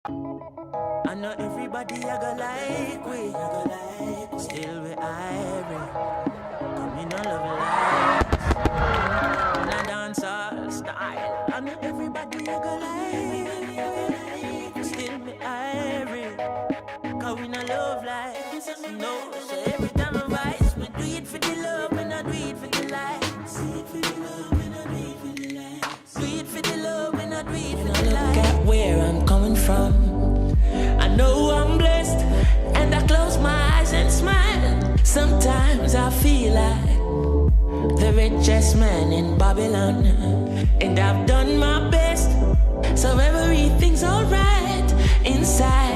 I know everybody I go like we, still we irie. Come in all love life, in a dancehall style. I know everybody I go like, still we irie. Cause we no love life, no. So every time I rise, we do it for the love, we not do it for the likes. Do it for the love, we not do it for the likes. Do it for the love, we not do it for the likes. Look at where I'm coming from. I know I'm blessed, and I close my eyes and smile. Sometimes I feel like the richest man in Babylon, and I've done my best, so everything's alright inside.